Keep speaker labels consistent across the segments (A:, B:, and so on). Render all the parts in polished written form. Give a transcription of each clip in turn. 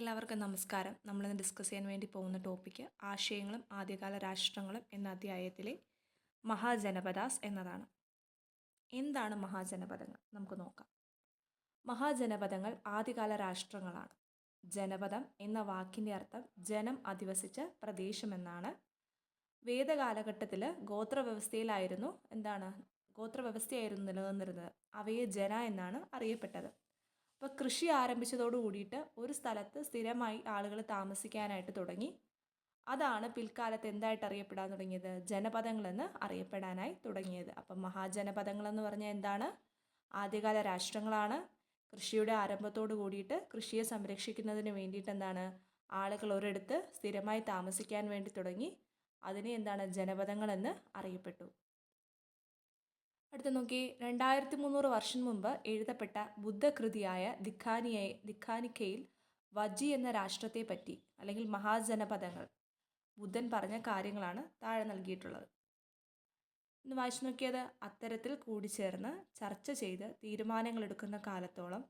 A: എല്ലാവർക്കും നമസ്കാരം. നമ്മളിന്ന് ഡിസ്കസ് ചെയ്യാൻ വേണ്ടി പോകുന്ന ടോപ്പിക്ക് ആശയങ്ങളും ആദ്യകാല രാഷ്ട്രങ്ങളും എന്ന അധ്യായത്തിലെ മഹാജനപദാസ് എന്നതാണ്. എന്താണ് മഹാജനപദങ്ങൾ? നമുക്ക് നോക്കാം. മഹാജനപദങ്ങൾ ആദ്യകാല രാഷ്ട്രങ്ങളാണ്. ജനപദം എന്ന വാക്കിൻ്റെ അർത്ഥം ജനം അധിവസിച്ച പ്രദേശമെന്നാണ്. വേദകാലഘട്ടത്തിൽ ഗോത്രവ്യവസ്ഥയായിരുന്നു നിലനിന്നിരുന്നത്. അവയെ ജന എന്നാണ് അറിയപ്പെട്ടത്. അപ്പോൾ കൃഷി ആരംഭിച്ചതോടു കൂടിയിട്ട് ഒരു സ്ഥലത്ത് സ്ഥിരമായി ആളുകൾ താമസിക്കാനായിട്ട് തുടങ്ങി. അതാണ് പിൽക്കാലത്ത് എന്തായിട്ട് അറിയപ്പെടാൻ തുടങ്ങിയത്? ജനപദങ്ങളെന്ന് അറിയപ്പെടാനായി തുടങ്ങിയത്. അപ്പം മഹാജനപദങ്ങളെന്ന് പറഞ്ഞാൽ എന്താണ്? ആദ്യകാല രാഷ്ട്രങ്ങളാണ്. കൃഷിയുടെ ആരംഭത്തോടു കൂടിയിട്ട് കൃഷിയെ സംരക്ഷിക്കുന്നതിന് വേണ്ടിയിട്ട് എന്താണ് ആളുകൾ ഒരിടത്ത് സ്ഥിരമായി താമസിക്കാൻ വേണ്ടി തുടങ്ങി. അതിനെ എന്താണ് ജനപദങ്ങളെന്ന് അറിയപ്പെട്ടു. അടുത്ത് നോക്കി, 2300 വർഷം മുമ്പ് എഴുതപ്പെട്ട ബുദ്ധകൃതിയായ ദിഖാനിക്കയിൽ വജി എന്ന രാഷ്ട്രത്തെ പറ്റി അല്ലെങ്കിൽ മഹാജനപദങ്ങൾ ബുദ്ധൻ പറഞ്ഞ കാര്യങ്ങളാണ് താഴെ നൽകിയിട്ടുള്ളത്. ഇന്ന് വായിച്ചു നോക്കിയത്, അത്തരത്തിൽ കൂടിച്ചേർന്ന് ചർച്ച ചെയ്ത് തീരുമാനങ്ങൾ എടുക്കുന്ന കാലത്തോളം,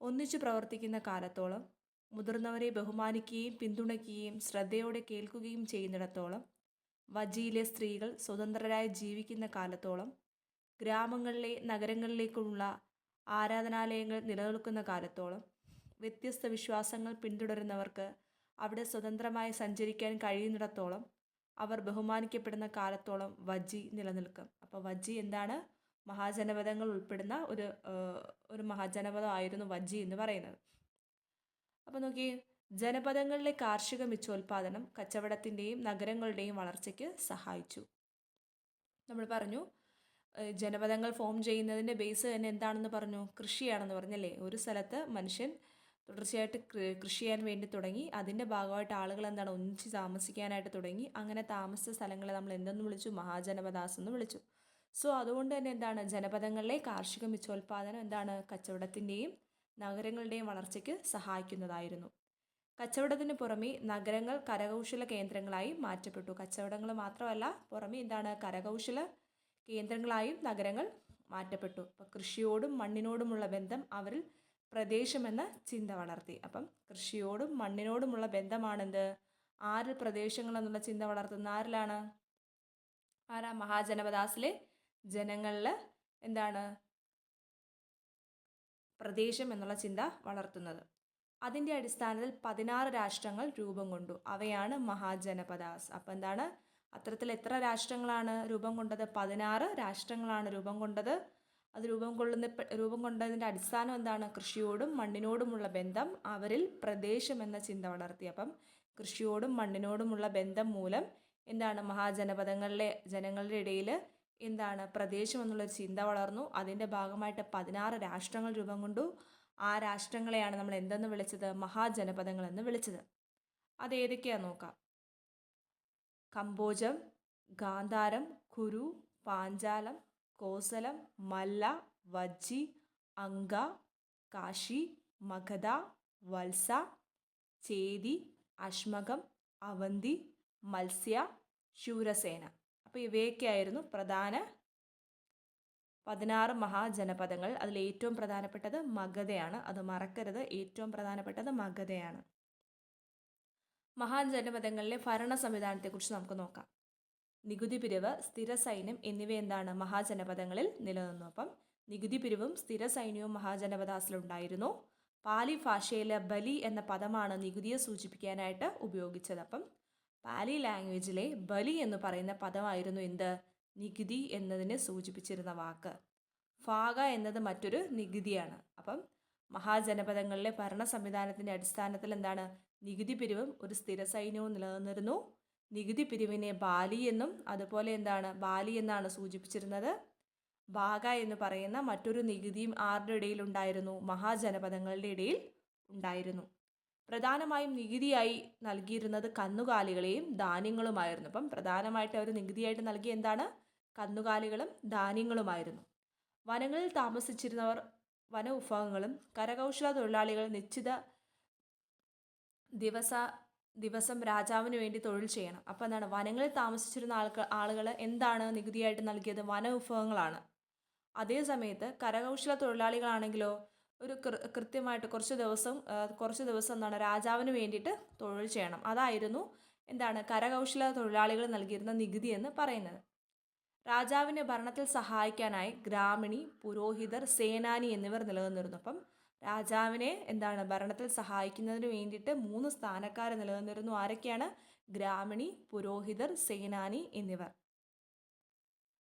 A: ഒന്നിച്ചു പ്രവർത്തിക്കുന്ന കാലത്തോളം, മുതിർന്നവരെ ബഹുമാനിക്കുകയും പിന്തുണയ്ക്കുകയും ശ്രദ്ധയോടെ കേൾക്കുകയും ചെയ്യുന്നിടത്തോളം, വജിയിലെ സ്ത്രീകൾ സ്വതന്ത്രരായി ജീവിക്കുന്ന കാലത്തോളം, ഗ്രാമങ്ങളിലെ നഗരങ്ങളിലേക്കുള്ള ആരാധനാലയങ്ങൾ നിലനിൽക്കുന്ന കാലത്തോളം, വ്യത്യസ്ത വിശ്വാസങ്ങൾ പിന്തുടരുന്നവർക്ക് അവിടെ സ്വതന്ത്രമായി സഞ്ചരിക്കാൻ കഴിയുന്നിടത്തോളം, അവർ ബഹുമാനിക്കപ്പെടുന്ന കാലത്തോളം വജി നിലനിൽക്കും. അപ്പോൾ വജി എന്താണ്? മഹാജനപദങ്ങൾ ഉൾപ്പെടുന്ന ഒരു മഹാജനപദമായിരുന്നു വജി എന്ന് പറയുന്നത്. അപ്പോൾ നോക്കി, ജനപദങ്ങളിലെ കാർഷിക മിച്ചോൽപാദനം കച്ചവടത്തിൻ്റെയും നഗരങ്ങളുടെയും വളർച്ചയ്ക്ക് സഹായിച്ചു. നമ്മൾ പറഞ്ഞു ജനപദങ്ങൾ ഫോം ചെയ്യുന്നതിൻ്റെ ബേസ് തന്നെ എന്താണെന്ന് പറഞ്ഞു? കൃഷിയാണെന്ന് പറഞ്ഞല്ലേ. ഒരു സ്ഥലത്ത് മനുഷ്യൻ തുടർച്ചയായിട്ട് കൃഷി ചെയ്യാൻ വേണ്ടി തുടങ്ങി. അതിൻ്റെ ഭാഗമായിട്ട് ആളുകൾ എന്താണ് ഒന്നിച്ച് താമസിക്കാനായിട്ട് തുടങ്ങി. അങ്ങനെ താമസിച്ച സ്ഥലങ്ങളെ നമ്മൾ എന്തെന്ന് വിളിച്ചു? മഹാജനപദാസ് എന്ന് വിളിച്ചു. സോ അതുകൊണ്ട് തന്നെ എന്താണ് ജനപദങ്ങളിലെ കാർഷിക മിച്ചോൽപാദനം എന്താണ് കച്ചവടത്തിൻ്റെയും നഗരങ്ങളുടെയും വളർച്ചയ്ക്ക് സഹായിക്കുന്നതായിരുന്നു. കച്ചവടത്തിന് പുറമെ നഗരങ്ങൾ കരകൗശല കേന്ദ്രങ്ങളായി മാറ്റപ്പെട്ടു. കച്ചവടങ്ങൾ മാത്രമല്ല, പുറമെ എന്താണ് കരകൗശല കേന്ദ്രങ്ങളായും നഗരങ്ങൾ മാറ്റപ്പെട്ടു. അപ്പം കൃഷിയോടും മണ്ണിനോടുമുള്ള ബന്ധം അവരിൽ പ്രദേശമെന്ന ചിന്ത വളർത്തി. അപ്പം കൃഷിയോടും മണ്ണിനോടുമുള്ള ബന്ധമാണെന്ത്? ആരിൽ പ്രദേശങ്ങൾ എന്നുള്ള ചിന്ത വളർത്തുന്ന ആരിലാണ്? ആരാ? മഹാജനപദാസിലെ ജനങ്ങളിൽ എന്താണ് പ്രദേശം എന്നുള്ള ചിന്ത വളർത്തുന്നത്. അതിൻ്റെ അടിസ്ഥാനത്തിൽ 16 രാഷ്ട്രങ്ങൾ രൂപം കൊണ്ടു. അവയാണ് മഹാജനപദാസ്. അപ്പം എന്താണ്? അത്തരത്തിൽ എത്ര രാഷ്ട്രങ്ങളാണ് രൂപം കൊണ്ടത്? 16 രാഷ്ട്രങ്ങളാണ് രൂപം കൊണ്ടത്. അത് രൂപം കൊണ്ടതിൻ്റെ അടിസ്ഥാനം എന്താണ്? കൃഷിയോടും മണ്ണിനോടുമുള്ള ബന്ധം അവരിൽ പ്രദേശം എന്ന ചിന്ത വളർത്തി. അപ്പം കൃഷിയോടും മണ്ണിനോടുമുള്ള ബന്ധം മൂലം എന്താണ് മഹാജനപദങ്ങളിലെ ജനങ്ങളുടെ ഇടയിൽ എന്താണ് പ്രദേശം എന്നുള്ളൊരു ചിന്ത വളർന്നു. അതിൻ്റെ ഭാഗമായിട്ട് 16 രാഷ്ട്രങ്ങൾ രൂപം കൊണ്ടു. ആ രാഷ്ട്രങ്ങളെയാണ് നമ്മൾ എന്തെന്ന് വിളിച്ചത്? മഹാജനപദങ്ങൾ എന്ന് വിളിച്ചത്. അത് ഏതൊക്കെയാണെന്ന് നോക്കാം. കമ്പോജം, ഗാന്ധാരം, കുരു, പാഞ്ചാലം, കോസലം, മല്ല, വജ്ജി, അങ്ക, കാശി, മഗധ, വത്സ, ചേതി, അശ്മകം, അവന്തി, മത്സ്യ, ശൂരസേന. അപ്പോൾ ഇവയൊക്കെയായിരുന്നു പ്രധാന 16 മഹാജനപദങ്ങൾ. അതിൽ ഏറ്റവും പ്രധാനപ്പെട്ടത് മഗധയാണ്. അത് മറക്കരുത്. ഏറ്റവും പ്രധാനപ്പെട്ടത് മഗധയാണ്. മഹാജനപദങ്ങളിലെ ഭരണ സംവിധാനത്തെക്കുറിച്ച് നമുക്ക് നോക്കാം. നികുതി പിരിവ്, സ്ഥിര സൈന്യം എന്നിവ എന്താണ് മഹാജനപദങ്ങളിൽ നിലനിന്നു. അപ്പം നികുതി പിരിവും സ്ഥിര സൈന്യവും മഹാജനപദാസിലുണ്ടായിരുന്നു. പാലി ഭാഷയിലെ ബലി എന്ന പദമാണ് നികുതിയെ സൂചിപ്പിക്കാനായിട്ട് ഉപയോഗിച്ചത്. അപ്പം പാലി ലാംഗ്വേജിലെ ബലി എന്ന് പറയുന്ന പദമായിരുന്നു എന്ത്? നികുതി എന്നതിനെ സൂചിപ്പിച്ചിരുന്ന വാക്ക്. ഫാഗ എന്നത് മറ്റൊരു നികുതിയാണ്. അപ്പം മഹാജനപദങ്ങളിലെ ഭരണ സംവിധാനത്തിൻ്റെ അടിസ്ഥാനത്തിൽ എന്താണ് നികുതി പിരിവും ഒരു സ്ഥിര സൈന്യവും നിലനിന്നിരുന്നു. നികുതി പിരിവിനെ ബാലി എന്നും അതുപോലെ എന്താണ് ബാലി എന്നാണ് സൂചിപ്പിച്ചിരുന്നത്. ഭാഗ എന്ന് പറയുന്ന മറ്റൊരു നികുതിയും ആരുടെ ഇടയിൽ ഉണ്ടായിരുന്നു? മഹാജനപദങ്ങളുടെ ഇടയിൽ ഉണ്ടായിരുന്നു. പ്രധാനമായും നികുതിയായി നൽകിയിരുന്നത് കന്നുകാലികളെയും ധാന്യങ്ങളുമായിരുന്നു. അപ്പം പ്രധാനമായിട്ട് അവർ നികുതിയായിട്ട് നൽകിയ എന്താണ്? കന്നുകാലികളും ധാന്യങ്ങളുമായിരുന്നു. വനങ്ങളിൽ താമസിച്ചിരുന്നവർ വന വിഭവങ്ങളും കരകൗശല തൊഴിലാളികൾ നിശ്ചിത ദിവസം രാജാവിന് വേണ്ടി തൊഴിൽ ചെയ്യണം. അപ്പോൾ എന്താണ് വനങ്ങളിൽ താമസിച്ചിരുന്ന ആളുകൾ എന്താണ് നികുതിയായിട്ട് നൽകിയത്? വനവിഭവങ്ങളാണ്. അതേ സമയത്ത് കരകൗശല തൊഴിലാളികളാണെങ്കിലോ ഒരു കൃത്യമായിട്ട് കുറച്ച് ദിവസം എന്താണ് രാജാവിന് വേണ്ടിയിട്ട് തൊഴിൽ ചെയ്യണം. അതായിരുന്നു എന്താണ് കരകൗശല തൊഴിലാളികൾ നൽകിയിരുന്ന നികുതി എന്ന് പറയുന്നത്. രാജാവിനെ ഭരണത്തിൽ സഹായിക്കാനായി ഗ്രാമിണി, പുരോഹിതർ, സേനാനി എന്നിവർ നിലനിന്നിരുന്നു. അപ്പം രാജാവിനെ എന്താണ് ഭരണത്തിൽ സഹായിക്കുന്നതിന് വേണ്ടിയിട്ട് 3 സ്ഥാനക്കാർ നിലനിന്നിരുന്നു. ആരൊക്കെയാണ്? ഗ്രാമിണി, പുരോഹിതർ, സേനാനി എന്നിവർ.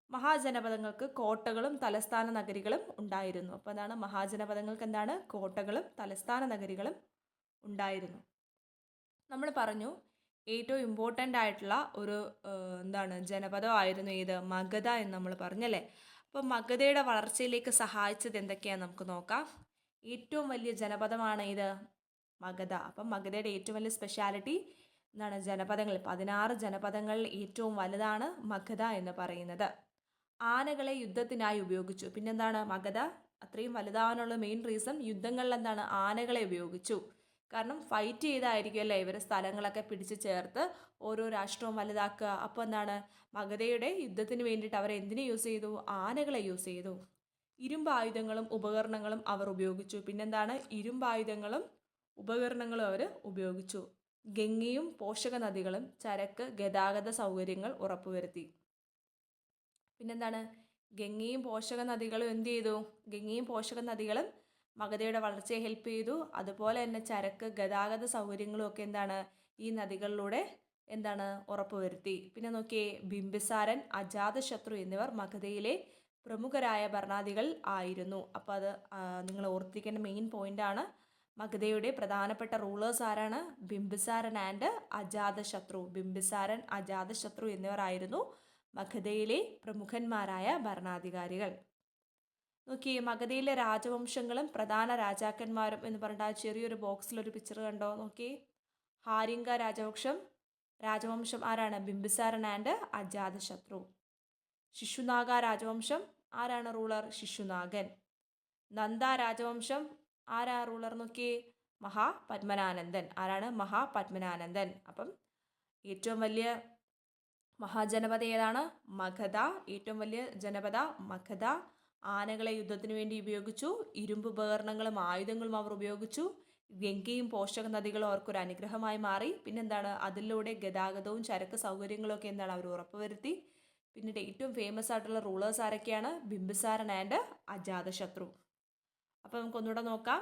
A: മഹാജനപദങ്ങൾക്ക് കോട്ടകളും തലസ്ഥാന നഗരികളും ഉണ്ടായിരുന്നു. അപ്പോൾ എന്താണ് മഹാജനപദങ്ങൾക്ക് എന്താണ് കോട്ടകളും തലസ്ഥാന നഗരികളും ഉണ്ടായിരുന്നു. നമ്മൾ പറഞ്ഞു ഏറ്റവും ഇമ്പോർട്ടൻ്റ് ആയിട്ടുള്ള ഒരു എന്താണ് ജനപദമായിരുന്നു ഏത്? മഗധ എന്ന് നമ്മൾ പറഞ്ഞല്ലേ. അപ്പോൾ മഗധയുടെ വളർച്ചയിലേക്ക് സഹായിച്ചത് എന്തൊക്കെയാണെന്ന് നമുക്ക് നോക്കാം. ഏറ്റവും വലിയ ജനപദമാണ് ഇത് മഗധ. അപ്പം മഗധയുടെ ഏറ്റവും വലിയ സ്പെഷ്യാലിറ്റി എന്താണ്? ജനപദങ്ങൾ. 16 ജനപദങ്ങളിൽ ഏറ്റവും വലുതാണ് മഗധ എന്ന് പറയുന്നത്. ആനകളെ യുദ്ധത്തിനായി ഉപയോഗിച്ചു. പിന്നെന്താണ് മഗധ അത്രയും വലുതാവാനുള്ള മെയിൻ റീസൺ യുദ്ധങ്ങളിൽ എന്താണ്? ആനകളെ ഉപയോഗിച്ചു. കാരണം ഫൈറ്റ് ചെയ്തായിരിക്കും അല്ലേ ഇവർ സ്ഥലങ്ങളൊക്കെ പിടിച്ച് ചേർത്ത് ഓരോ രാഷ്ട്രവും വലുതാക്കുക. അപ്പോൾ എന്താണ് മഗധയുടെ യുദ്ധത്തിന് വേണ്ടിയിട്ട് അവർ എന്തിനെ യൂസ് ചെയ്തു? ആനകളെ യൂസ് ചെയ്തു. ഇരുമ്പായുധങ്ങളും ഉപകരണങ്ങളും അവർ ഉപയോഗിച്ചു. പിന്നെന്താണ്? ഇരുമ്പായുധങ്ങളും ഉപകരണങ്ങളും അവർ ഉപയോഗിച്ചു. ഗംഗയും പോഷക നദികളും ചരക്ക് ഗതാഗത സൗകര്യങ്ങൾ ഉറപ്പുവരുത്തി. പിന്നെന്താണ്? ഗംഗയും പോഷക നദികളും എന്ത് ചെയ്തു? ഗംഗയും പോഷക നദികളും മഗധയുടെ വളർച്ചയെ ഹെൽപ്പ് ചെയ്തു. അതുപോലെ തന്നെ ചരക്ക് ഗതാഗത സൗകര്യങ്ങളും ഒക്കെ എന്താണ് ഈ നദികളിലൂടെ എന്താണ് ഉറപ്പുവരുത്തി. പിന്നെ നോക്കിയേ, ബിംബിസാരൻ, അജാതശത്രു എന്നിവർ മഗധയിലെ പ്രമുഖരായ ഭരണാധികൾ ആയിരുന്നു. അപ്പോൾ അത് നിങ്ങൾ ഓർത്തിരിക്കേണ്ട മെയിൻ പോയിന്റാണ്. മഗധയുടെ പ്രധാനപ്പെട്ട റൂളേഴ്സ് ആരാണ്? ബിംബിസാരൻ ആൻഡ് അജാതശത്രു. ബിംബിസാരൻ, അജാതശത്രു എന്നിവർ ആയിരുന്നു മഗധയിലെ പ്രമുഖന്മാരായ ഭരണാധികാരികൾ. നോക്കിയേ, മഗധയിലെ രാജവംശങ്ങളും പ്രധാന രാജാക്കന്മാരും എന്ന് പറഞ്ഞിട്ട് ചെറിയൊരു ബോക്സിലൊരു പിക്ചർ കണ്ടോ? നോക്കിയേ, ഹാരിങ്ക രാജവംശം ആരാണ്? ബിംബിസാരൻ ആൻഡ് അജാതശത്രു. ശിശുനാഗ രാജവംശം ആരാണ് റൂളർ? ശിശുനാഗൻ. നന്ദ രാജവംശം ആരാ റൂളർ? നോക്കിയേ, മഹാപത്മനാനന്ദൻ. ആരാണ്? മഹാപത്മനാനന്ദൻ. അപ്പം ഏറ്റവും വലിയ മഹാജനപദ ഏതാണ്? മഗധ. ഏറ്റവും വലിയ ജനപദ മഗധ. ആനകളെ യുദ്ധത്തിന് വേണ്ടി ഉപയോഗിച്ചു. ഇരുമ്പ് ഉപകരണങ്ങളും ആയുധങ്ങളും അവർ ഉപയോഗിച്ചു. ഗംഗയും പോഷക നദികളും അവർക്കൊരു അനുഗ്രഹമായി മാറി. പിന്നെന്താണ്? അതിലൂടെ ഗതാഗതവും ചരക്ക് സൗകര്യങ്ങളും ഒക്കെ എന്താണ് അവർ ഉറപ്പുവരുത്തി. പിന്നീട് ഏറ്റവും ഫേമസ് ആയിട്ടുള്ള റൂളേഴ്സ് ആരൊക്കെയാണ്? ബിംബിസാരൻ ആൻഡ് അജാതശത്രു. അപ്പോൾ നമുക്കൊന്നുകൂടെ നോക്കാം.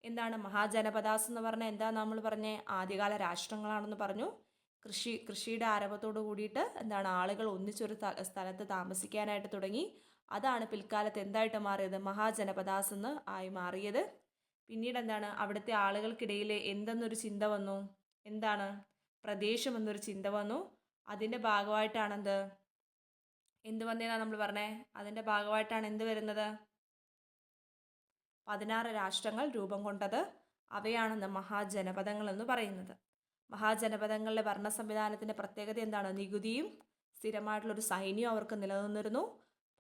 A: എന്താണ് മഹാജനപദാസ് എന്ന് പറഞ്ഞാൽ എന്താ നമ്മൾ പറഞ്ഞേ? ആദ്യകാല രാഷ്ട്രങ്ങളാണെന്ന് പറഞ്ഞു. കൃഷിയുടെ ആരംഭത്തോട് കൂടിയിട്ട് എന്താണ് ആളുകൾ ഒന്നിച്ചൊരു സ്ഥലത്ത് താമസിക്കാനായിട്ട് തുടങ്ങി. അതാണ് പിൽക്കാലത്ത് എന്തായിട്ട് മാറിയത്? മഹാജനപദാസ് എന്ന് ആയി മാറിയത്. പിന്നീട് എന്താണ് അവിടുത്തെ ആളുകൾക്കിടയിൽ എന്തെന്നൊരു ചിന്ത വന്നു? എന്താണ്? പ്രദേശം എന്നൊരു ചിന്ത വന്നു. അതിൻ്റെ ഭാഗമായിട്ടാണ് എന്ത് വന്നതെന്നാണ് നമ്മൾ പറഞ്ഞേ? അതിൻ്റെ ഭാഗമായിട്ടാണ് എന്ത് വരുന്നത്? 16 രാഷ്ട്രങ്ങൾ രൂപം കൊണ്ടത്. അവയാണ് മഹാജനപദങ്ങൾ എന്ന് പറയുന്നത്. മഹാജനപദങ്ങളിലെ ഭരണ സംവിധാനത്തിൻ്റെ പ്രത്യേകത എന്താണ്? നികുതിയും സ്ഥിരമായിട്ടുള്ളൊരു സൈന്യവും അവർക്ക് നിലനിന്നിരുന്നു.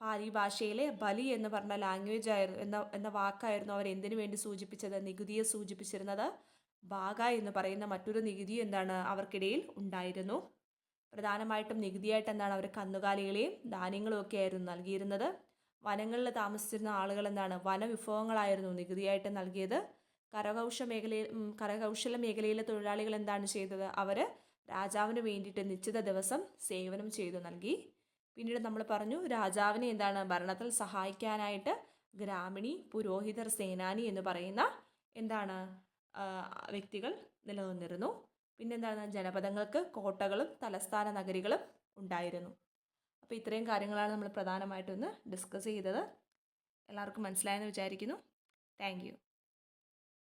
A: പാലി ഭാഷയിലെ ബലി എന്ന് പറഞ്ഞ ലാംഗ്വേജ് ആയിരുന്നു എന്ന വാക്കായിരുന്നു അവർ എന്തിനു വേണ്ടി സൂചിപ്പിച്ചത്? നികുതിയെ സൂചിപ്പിച്ചിരുന്നത്. ബാഗ എന്ന് പറയുന്ന മറ്റൊരു നികുതി എന്താണ് അവർക്കിടയിൽ ഉണ്ടായിരുന്നു. പ്രധാനമായിട്ടും നികുതിയായിട്ട് എന്താണ് അവർ കന്നുകാലികളെയും ധാന്യങ്ങളും ഒക്കെ ആയിരുന്നു നൽകിയിരുന്നത്. വനങ്ങളിൽ താമസിച്ചിരുന്ന ആളുകൾ എന്താണ് വനവിഭവങ്ങളായിരുന്നു നികുതിയായിട്ട് നൽകിയത്. കരകൗശല മേഖലയിലെ തൊഴിലാളികൾ എന്താണ് ചെയ്തത്? അവർ രാജാവിന് വേണ്ടിയിട്ട് നിശ്ചിത ദിവസം സേവനം ചെയ്തു നൽകി. പിന്നീട് നമ്മൾ പറഞ്ഞു രാജാവിനെ എന്താണ് ഭരണത്തിൽ സഹായിക്കാനായിട്ട് ഗ്രാമിണി, പുരോഹിതർ, സേനാനി എന്ന് പറയുന്ന എന്താണ് വ്യക്തികൾ നിലനിന്നിരുന്നു. പിന്നെന്താണ് ജനപദങ്ങൾക്ക് കോട്ടകളും തലസ്ഥാന നഗരികളും ഉണ്ടായിരുന്നു. അപ്പോൾ ഇത്രയും കാര്യങ്ങളാണ് നമ്മൾ പ്രധാനമായിട്ടൊന്ന് ഡിസ്കസ് ചെയ്തത്. എല്ലാവർക്കും മനസ്സിലായെന്ന് വിചാരിക്കുന്നു. Thank you.